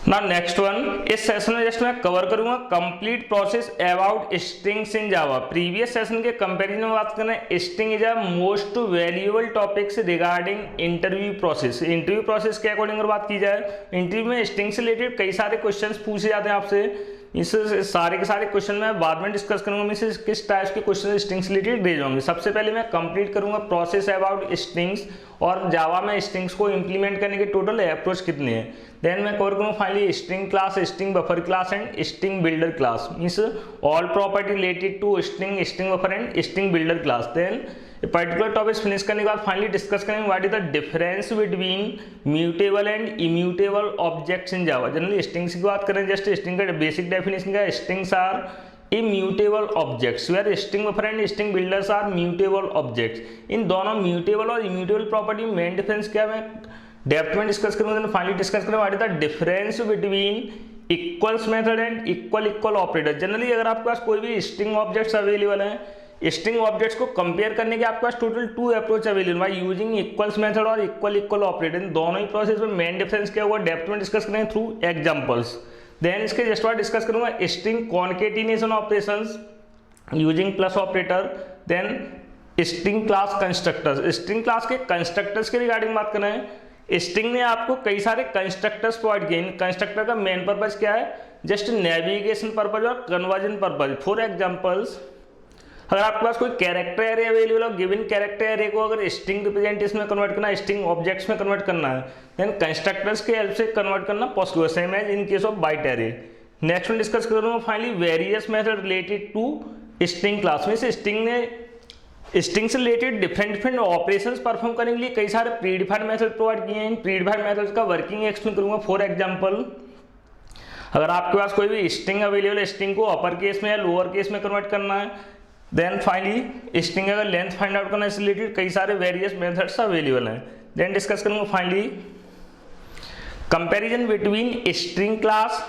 ना next one, इस session में जस्ट मैं कवर करूंगा complete process about strings in Java. Previous session के कंपैरिजन में बात करें, string is a most valuable topics regarding interview process. Interview process के अकॉर्डिंग अगर बात की जाए, इंटरव्यू में स्ट्रिंग से रिलेटेड कई सारे क्वेश्चंस पूछे जाते हैं आपसे। इस सारे के सारे क्वेश्चन मैं बाद में डिस्कस करूंगा, मैं किस टाइप के क्वेश्चन स्ट्रिंग्स से रिलेटेड रेज होंगे। सबसे पहले मैं कंप्लीट करूंगा प्रोसेस अबाउट स्ट्रिंग्स और जावा में स्ट्रिंग्स को इंप्लीमेंट करने के टोटल अप्रोच कितने हैं। देन मैं कवर करूंगा finally string class, string buffer class and string builder class, means all property related to string, string buffer and string builder class. Then particular topics finish करने के बाद finally discuss करेंगे what is the difference between mutable and immutable objects in Java. Generally strings की बात करें, just string का basic definition क्या है, strings are immutable objects where string buffer and string builders are mutable objects. इन दोनों mutable और immutable property में मेन डिफरेंस क्या है डेप्थ में डिस्कस करूंगा। फाइनली डिस्कस करें what is the difference between equals method and equal operator. Generally अगर आपके पास कोई भी स्ट्रिंग ऑब्जेक्ट्स अवेलेबल है, स्ट्रिंग ऑब्जेक्ट्स को कंपेयर करने के आपके पास total 2 approach available by using equals method और इक्वल ऑपरेटर। दोनों ही प्रोसेस में मेन डिफरेंस क्या हुआ डेप्थ में डिस्कस करेंगे थ्रू एग्जांपल्स। देन इसके जस्ट बाद डिस्कस करूंगा string concatenation operations using plus operator. Then string class constructors, string class के कंस्ट्रक्टर्स के रिगार्डिंग बात करें, स्ट्रिंग ने आपको कई सारे कंस्ट्रक्टर्स प्रोवाइड किए। कंस्ट्रक्टर का मेन पर्पज क्या है, जस्ट नेविगेशन पर्पज और कन्वर्जन पर्पज। फॉर एग्जांपल्स, अगर आपके पास कोई कैरेक्टर एरे अवेलेबल हो, गिवन कैरेक्टर एरे को अगर स्ट्रिंग रिप्रेजेंटेशन में कन्वर्ट करना है, स्ट्रिंग ऑब्जेक्ट्स में कन्वर्ट करना है, देन कंस्ट्रक्टर्स के हेल्प से कन्वर्ट करना possible, same as in case of byte array. Next में डिस्कस करूंगा finally various method related to string class में से स्ट्रिंग से रिलेटेड डिफरेंट ऑपरेशंस परफॉर्म करने के लिए कई सारे प्रीडिफाइंड मेथड प्रोवाइड किए हैं। इन प्रीडिफाइंड मेथड्स का वर्किंग एक्सप्लेन करूंगा। फॉर एग्जांपल, अगर आपके पास कोई भी स्ट्रिंग अवेलेबल है, स्ट्रिंग को अपर केस में या लोअर केस में कन्वर्ट करना है, देन फाइनली स्ट्रिंग अगर लेंथ फाइंड आउट करना है, इससे रिलेटेड कई सारे वेरियस मेथड्स अवेलेबल हैं। देन डिस्कस करूंगा finally comparison between string class,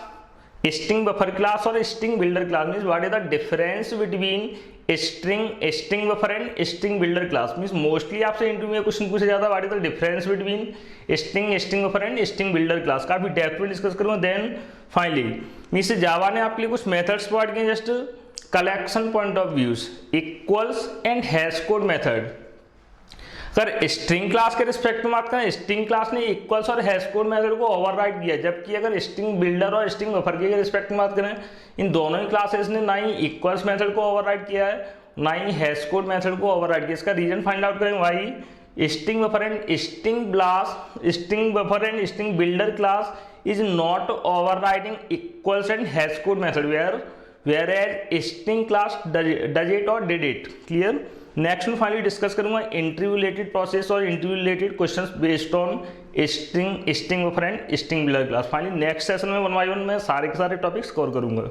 string buffer class और string builder class. Means what is the difference between string buffer and string builder class. Means mostly आपसे इंटरव्यू में question पूछा जाता है what is the difference between string buffer and string builder class. काफी depth में discuss करूंगा। Then finally means जावा ने आपके लिए कुछ मेथड्स प्रोवाइड किए, just collection point of views, equals and hash code method. अगर स्ट्रिंग क्लास के रिस्पेक्ट में बात करें, स्ट्रिंग क्लास ने इक्वल्स और हैश कोड मेथड को ओवरराइड किया, जबकि अगर स्ट्रिंग बिल्डर और स्ट्रिंग बफर के रिस्पेक्ट में बात करें, इन दोनों ही क्लासेस ने ना ही इक्वल्स मेथड को ओवरराइड किया है, ना ही हैश कोड मेथड को ओवरराइड किया। इसका रीजन फाइंड आउट करेंगे why string buffer and string builder class is not overriding equals and hash code method whereas string class does it or did it. Clear? Next में finally discuss करूंगा interview related process और interview related questions based on string buffer and string builder class. Finally next session में 1 by 1 में सारे के सारे topics cover करूंगा।